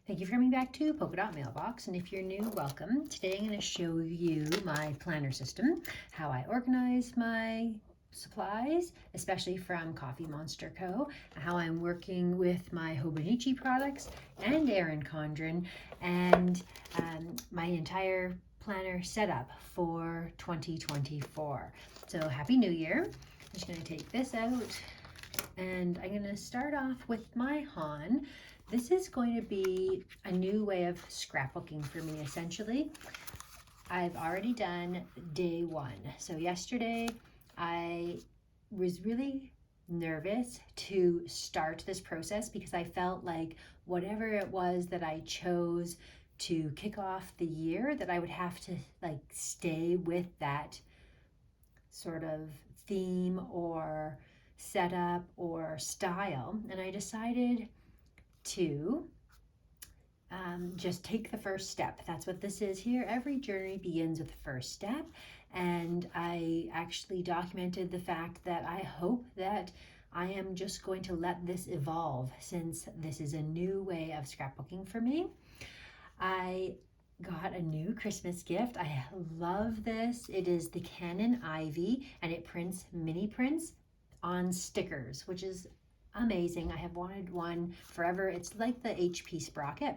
Thank you for coming back to Polka Dot Mailbox, and if you're new, welcome. Today I'm going to show you my planner system, how I organize my supplies, especially from CoffeeMonsterzCo, how I'm working with my Hobonichi products and Erin Condren, and my entire planner setup for 2024. So Happy New Year. I'm just going to take this out, and I'm going to start off with my Han. This is going to be a new way of scrapbooking for me, essentially. I've already done day one. So yesterday, I was really nervous to start this process because I felt like whatever it was that I chose to kick off the year, that I would have to stay with that sort of theme or setup or style. And I decided to just take the first step. That's what this is here. Every journey begins with the first step. And I actually documented the fact that I hope that I am just going to let this evolve, since this is a new way of scrapbooking for me. I got a new Christmas gift. I love this. It is the Canon Ivy, and it prints mini prints on stickers, which is amazing. I have wanted one forever. It's like the HP Sprocket.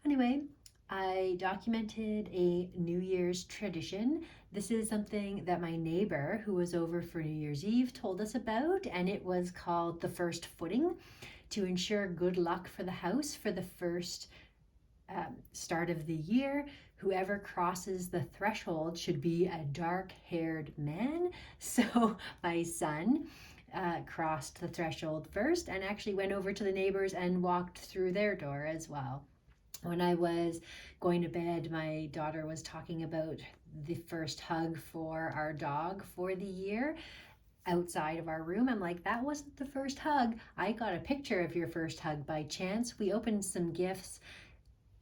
Anyway, I documented a New Year's tradition. This is something that my neighbor who was over for New Year's Eve told us about, and it was called the first footing, to ensure good luck for the house for the first start of the year. Whoever crosses the threshold should be a dark-haired man. So my son crossed the threshold first and actually went over to the neighbors and walked through their door as well. When I was going to bed, my daughter was talking about the first hug for our dog for the year outside of our room. I'm like, that wasn't the first hug. I got a picture of your first hug by chance. We opened some gifts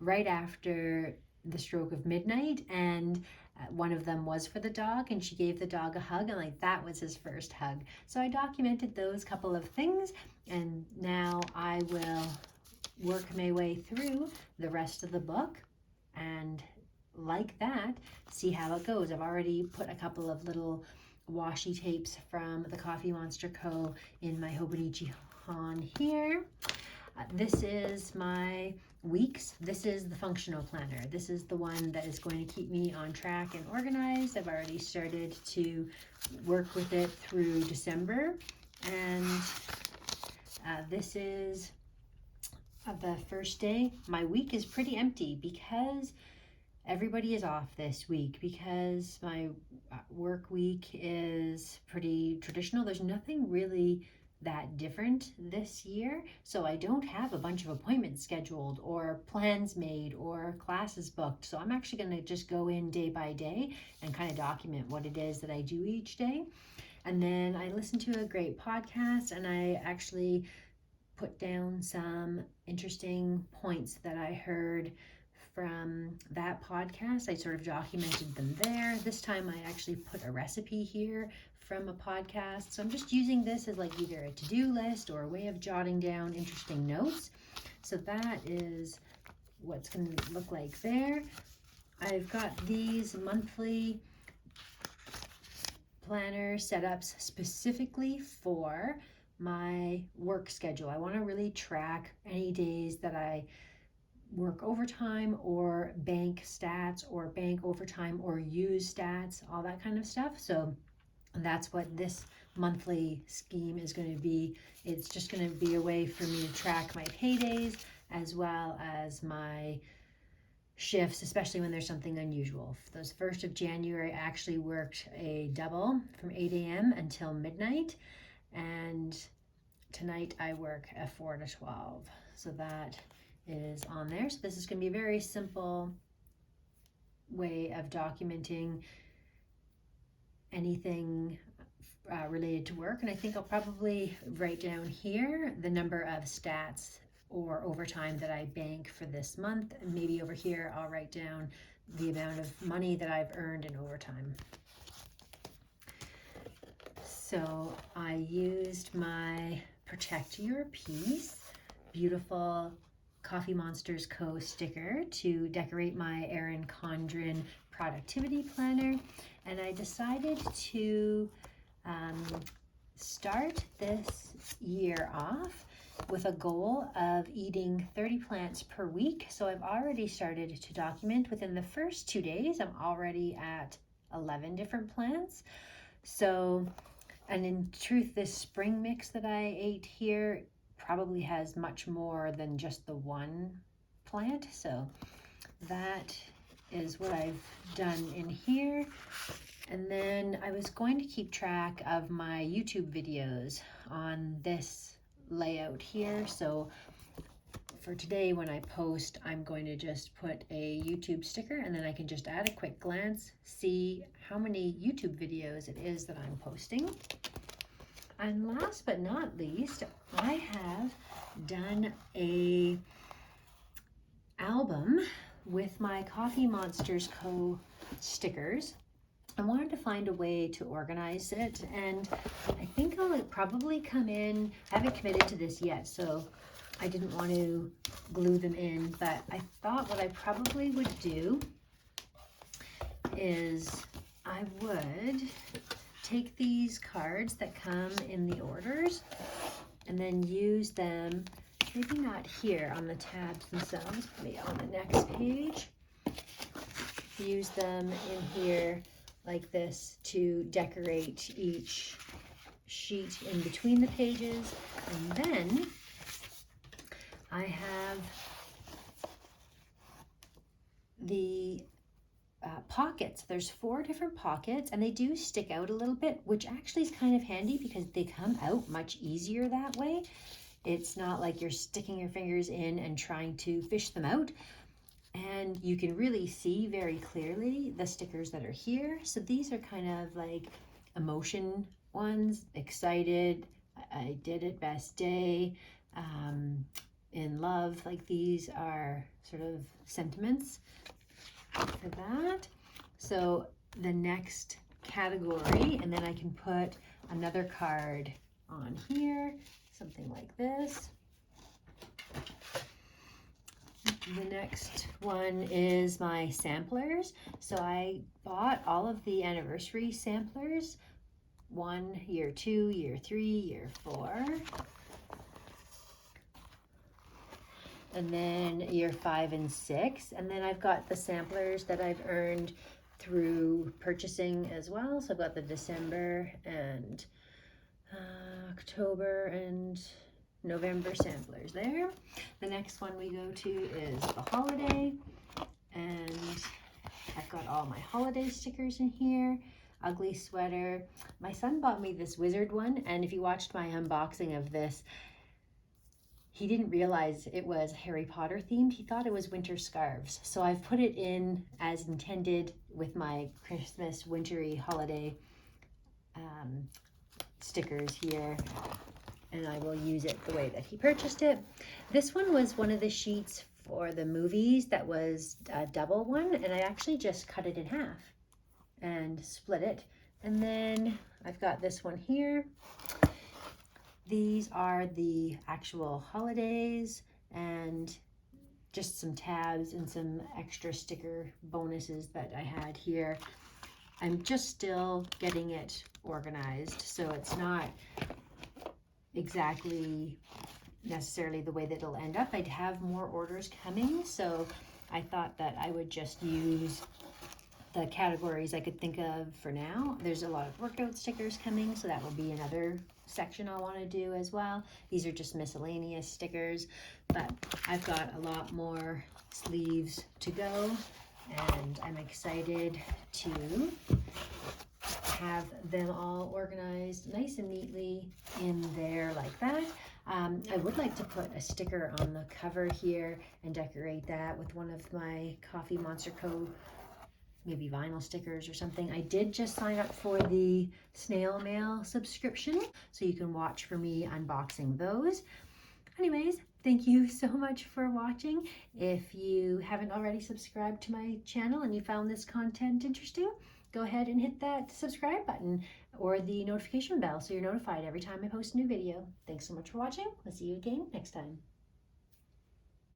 right after the stroke of midnight, and one of them was for the dog, and she gave the dog a hug, and that was his first hug. So I documented those couple of things, and now I will work my way through the rest of the book and like that see how it goes. I've already put a couple of little washi tapes from the CoffeeMonsterzCo in my Hobonichi Han here. This is my weeks. This is the functional planner. This is the one that is going to keep me on track and organized. I've already started to work with it through December, and this is the first day. My week is pretty empty because everybody is off this week, because my work week is pretty traditional. There's nothing really that different this year, so I don't have a bunch of appointments scheduled or plans made or classes booked. So I'm actually going to just go in day by day and kind of document what it is that I do each day. And then I listen to a great podcast, and I actually put down some interesting points that I heard from that podcast. I sort of documented them there. This time I actually put a recipe here from a podcast. So I'm just using this as either a to-do list or a way of jotting down interesting notes. So that is what's going to look like there. I've got these monthly planner setups specifically for my work schedule. I want to really track any days that I work overtime or bank stats or bank overtime or use stats, all that kind of stuff. So that's what this monthly scheme is going to be. It's just going to be a way for me to track my paydays as well as my shifts, especially when there's something unusual. Those 1st of January, I actually worked a double from 8 a.m. until midnight, and tonight I work at 4 to 12. So that is on there. So this is going to be a very simple way of documenting anything related to work. And I think I'll probably write down here the number of stats or overtime that I bank for this month. And maybe over here I'll write down the amount of money that I've earned in overtime. So I used my Protect Your Peace beautiful CoffeeMonsterzCo sticker to decorate my Erin Condren productivity planner, and I decided to start this year off with a goal of eating 30 plants per week. So I've already started to document. Within the first 2 days, I'm already at 11 different plants. So, and in truth, this spring mix that I ate here probably has much more than just the one plant. So that is what I've done in here. And then I was going to keep track of my YouTube videos on this layout here. So for today, when I post, I'm going to just put a YouTube sticker, and then I can just at a quick glance see how many YouTube videos it is that I'm posting. And last but not least, I have done a album with my CoffeeMonsterzCo stickers. I wanted to find a way to organize it, and I think I'll probably come in, I haven't committed to this yet, so I didn't want to glue them in, but I thought what I probably would do is I would take these cards that come in the orders and then use them, maybe not here on the tabs themselves, maybe on the next page, use them in here like this to decorate each sheet in between the pages. And then I have the pockets. There's 4 different pockets, and they do stick out a little bit, which actually is kind of handy because they come out much easier that way. It's not like you're sticking your fingers in and trying to fish them out. And you can really see very clearly the stickers that are here. So these are kind of like emotion ones: excited, I did it, best day, in love. Like these are sort of sentiments for that. So the next category, and then I can put another card on here, something like this. The next one is my samplers. So I bought all of the anniversary samplers, 1, year 2, year 3, year 4, and then year 5 and 6. And then I've got the samplers that I've earned through purchasing as well. So I've got the December and October and November samplers there. The next one we go to is the holiday, and I've got all my holiday stickers in here. Ugly sweater. My son bought me this Wizzard one, and if you watched my unboxing of this, he didn't realize it was Harry Potter themed. He thought it was winter scarves. So I've put it in as intended with my Christmas, wintry, holiday stickers here, and I will use it the way that he purchased it. This one was one of the sheets for the movies that was a double one, and I actually just cut it in half and split it. And then I've got this one here. These are the actual holidays, and just some tabs and some extra sticker bonuses that I had here. I'm just still getting it organized, so it's not exactly necessarily the way that it'll end up. I'd have more orders coming, so I thought that I would just use the categories I could think of for now. There's a lot of workout stickers coming, so that will be another section I'll want to do as well. These are just miscellaneous stickers, but I've got a lot more sleeves to go, and I'm excited to have them all organized nice and neatly in there like that. I would like to put a sticker on the cover here and decorate that with one of my CoffeeMonsterzCo, maybe vinyl stickers or something. I did just sign up for the snail mail subscription, so you can watch for me unboxing those. Anyways, thank you so much for watching. If you haven't already subscribed to my channel and you found this content interesting, go ahead and hit that subscribe button or the notification bell so you're notified every time I post a new video. Thanks so much for watching. I'll see you again next time.